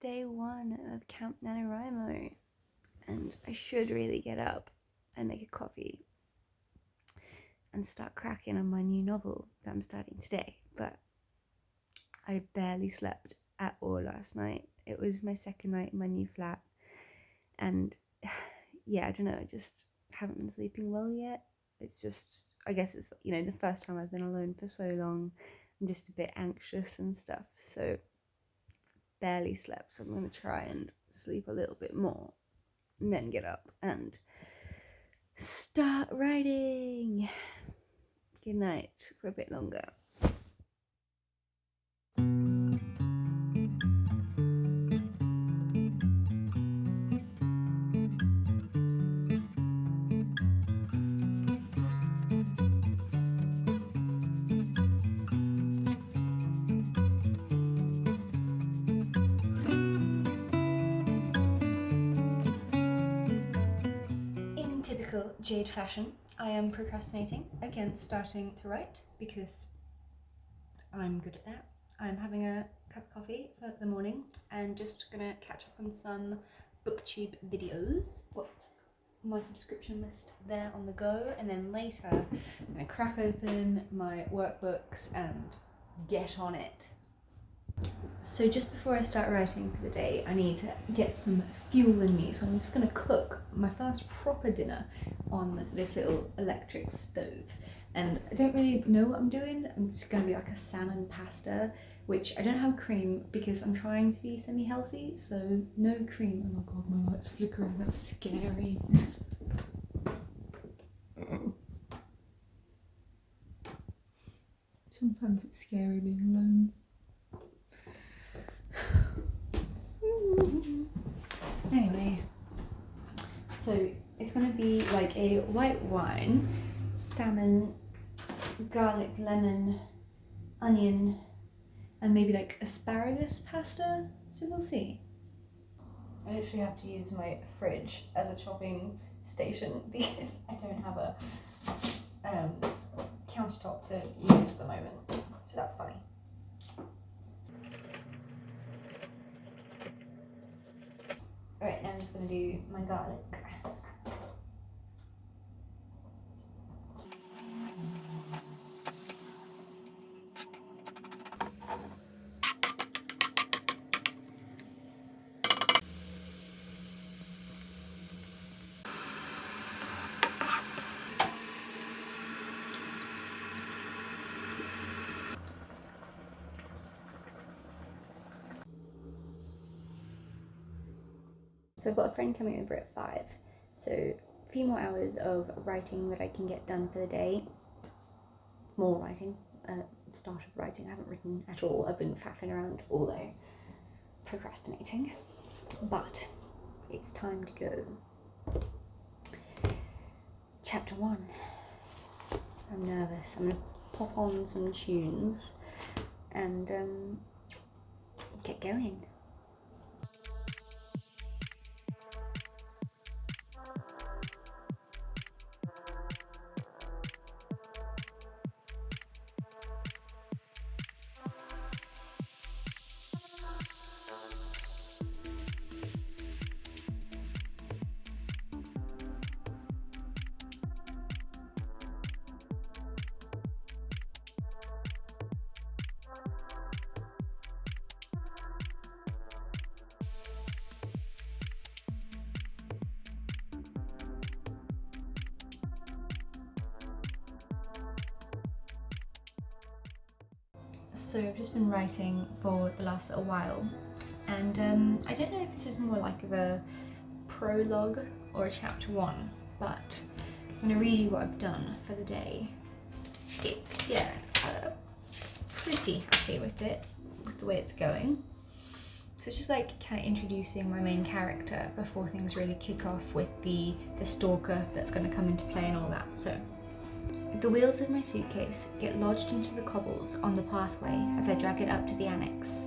day one of Camp Nanowrimo, and I should really get up and make a coffee and start cracking on my new novel that I'm starting today, but I barely slept at all last night. It was my second night in my new flat, and yeah, I don't know, I just haven't been sleeping well yet. It's just, I guess it's, the first time I've been alone for so long. I'm just a bit anxious and stuff, so barely slept, so I'm going to try and sleep a little bit more and then get up and start writing. Good night for a bit longer. In typical Jade fashion, I am procrastinating against starting to write because I'm good at that. I'm having a cup of coffee for the morning and just gonna catch up on some booktube videos. Got my subscription list there on the go, and then later I'm gonna crack open my workbooks and get on it. So just before I start writing for the day, I need to get some fuel in me, so I'm just gonna cook my first proper dinner on this little electric stove. And I don't really know what I'm doing. I'm just gonna be like a salmon pasta, which I don't have cream because I'm trying to be semi-healthy, so no cream. Oh my god, my light's flickering, that's scary. Sometimes it's scary being alone. Anyway, so it's gonna be like a white wine, salmon, garlic, lemon, onion, and maybe like asparagus pasta, so we'll see. I literally have to use my fridge as a chopping station because I don't have a countertop to use at the moment, so that's funny. Alright, now I'm just going to do my garlic. So I've got a friend coming over at 5, so a few more hours of writing that I can get done for the day. More writing, start of writing. I haven't written at all. I've been faffing around all day, procrastinating, but it's time to go. Chapter 1. I'm nervous. I'm gonna pop on some tunes and get going. So I've just been writing for the last little while, and I don't know if this is more like of a prologue or a chapter 1, but I'm going to read you what I've done for the day. It's, pretty happy with it, with the way it's going. So it's just like kind of introducing my main character before things really kick off with the stalker that's going to come into play and all that. So the wheels of my suitcase get lodged into the cobbles on the pathway as I drag it up to the annex.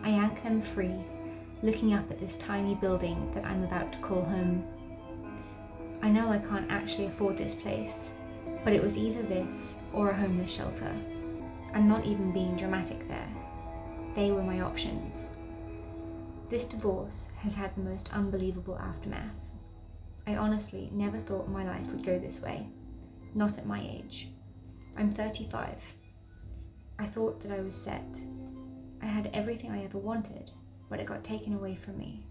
I yank them free, looking up at this tiny building that I'm about to call home. I know I can't actually afford this place, but it was either this or a homeless shelter. I'm not even being dramatic there. They were my options. This divorce has had the most unbelievable aftermath. I honestly never thought my life would go this way. Not at my age. I'm 35. I thought that I was set. I had everything I ever wanted, but it got taken away from me.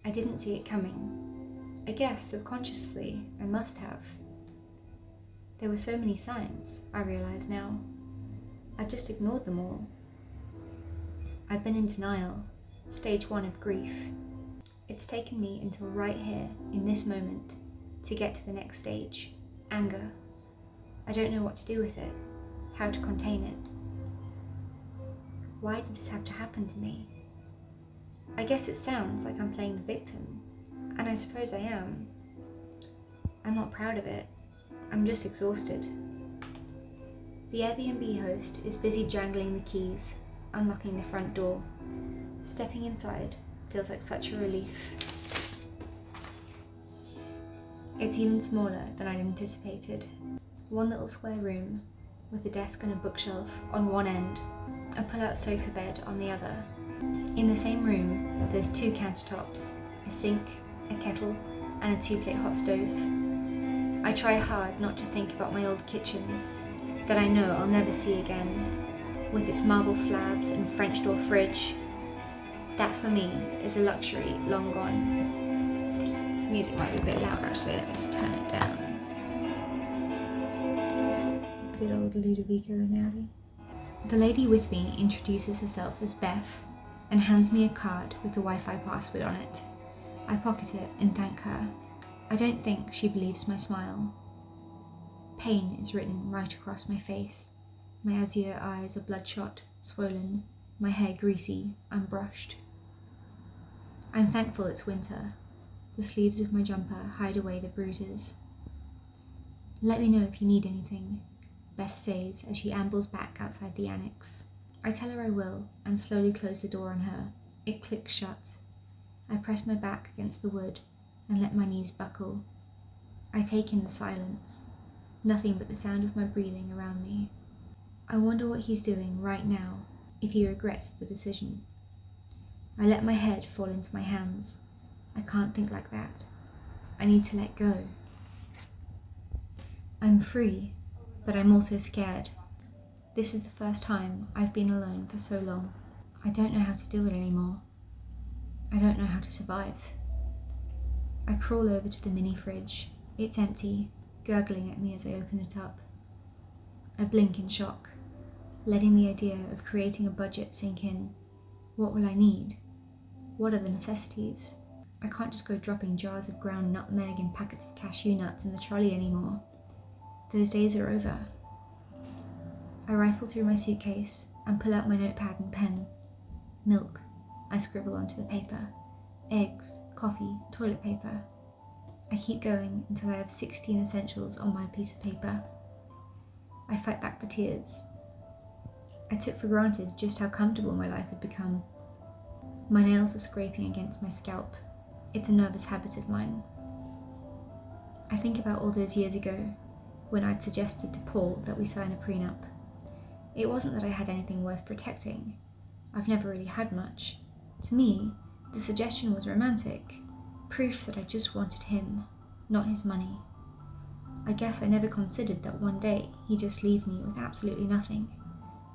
I didn't see it coming. I guess subconsciously I must have. There were so many signs, I realise now. I just ignored them all. I've been in denial, stage 1 of grief. It's taken me until right here, in this moment, to get to the next stage, anger. I don't know what to do with it, how to contain it. Why did this have to happen to me? I guess it sounds like I'm playing the victim, and I suppose I am. I'm not proud of it. I'm just exhausted. The Airbnb host is busy jangling the keys, unlocking the front door. Stepping inside feels like such a relief. It's even smaller than I'd anticipated. One little square room with a desk and a bookshelf on one end, a pull-out sofa bed on the other. In the same room, there's 2 countertops, a sink, a kettle, and a 2-plate hot stove. I try hard not to think about my old kitchen that I know I'll never see again, with its marble slabs and French door fridge. That for me is a luxury long gone. The music might be a bit loud actually, let me just turn it down. Good old Ludovico Einaudi. The lady with me introduces herself as Beth and hands me a card with the Wi-Fi password on it. I pocket it and thank her. I don't think she believes my smile. Pain is written right across my face. My azure eyes are bloodshot, swollen, my hair greasy, unbrushed. I'm thankful it's winter. The sleeves of my jumper hide away the bruises. Let me know if you need anything, Beth says as she ambles back outside the annex. I tell her I will and slowly close the door on her. It clicks shut. I press my back against the wood and let my knees buckle. I take in the silence. Nothing but the sound of my breathing around me. I wonder what he's doing right now, if he regrets the decision. I let my head fall into my hands. I can't think like that. I need to let go. I'm free, but I'm also scared. This is the first time I've been alone for so long. I don't know how to do it anymore. I don't know how to survive. I crawl over to the mini fridge. It's empty, gurgling at me as I open it up. I blink in shock, letting the idea of creating a budget sink in. What will I need? What are the necessities? I can't just go dropping jars of ground nutmeg and packets of cashew nuts in the trolley anymore. Those days are over. I rifle through my suitcase and pull out my notepad and pen. Milk, I scribble onto the paper. Eggs, coffee, toilet paper. I keep going until I have 16 essentials on my piece of paper. I fight back the tears. I took for granted just how comfortable my life had become. My nails are scraping against my scalp. It's a nervous habit of mine. I think about all those years ago, when I'd suggested to Paul that we sign a prenup. It wasn't that I had anything worth protecting. I've never really had much. To me, the suggestion was romantic, proof that I just wanted him, not his money. I guess I never considered that one day he'd just leave me with absolutely nothing.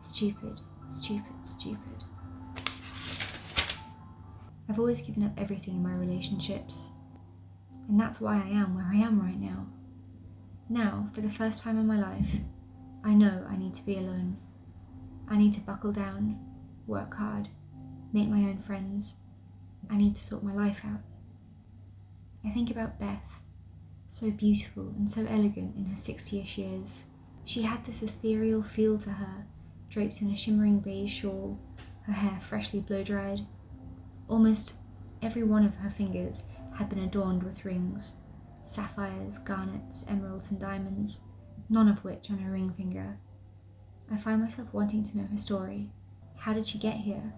Stupid, stupid, stupid. I've always given up everything in my relationships, and that's why I am where I am right now. Now, for the first time in my life, I know I need to be alone. I need to buckle down, work hard, make my own friends. I need to sort my life out. I think about Beth, so beautiful and so elegant in her 60-ish years. She had this ethereal feel to her, draped in a shimmering beige shawl, her hair freshly blow-dried. Almost every one of her fingers had been adorned with rings, sapphires, garnets, emeralds and diamonds, none of which on her ring finger. I find myself wanting to know her story. How did she get here?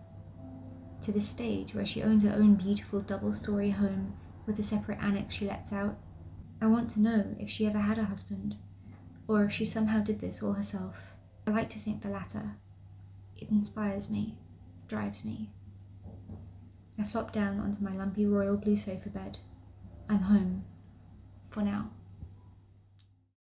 To this stage where she owns her own beautiful double-story home with a separate annex she lets out. I want to know if she ever had a husband, or if she somehow did this all herself. I like to think the latter. It inspires me, drives me. I flop down onto my lumpy royal blue sofa bed. I'm home. For now.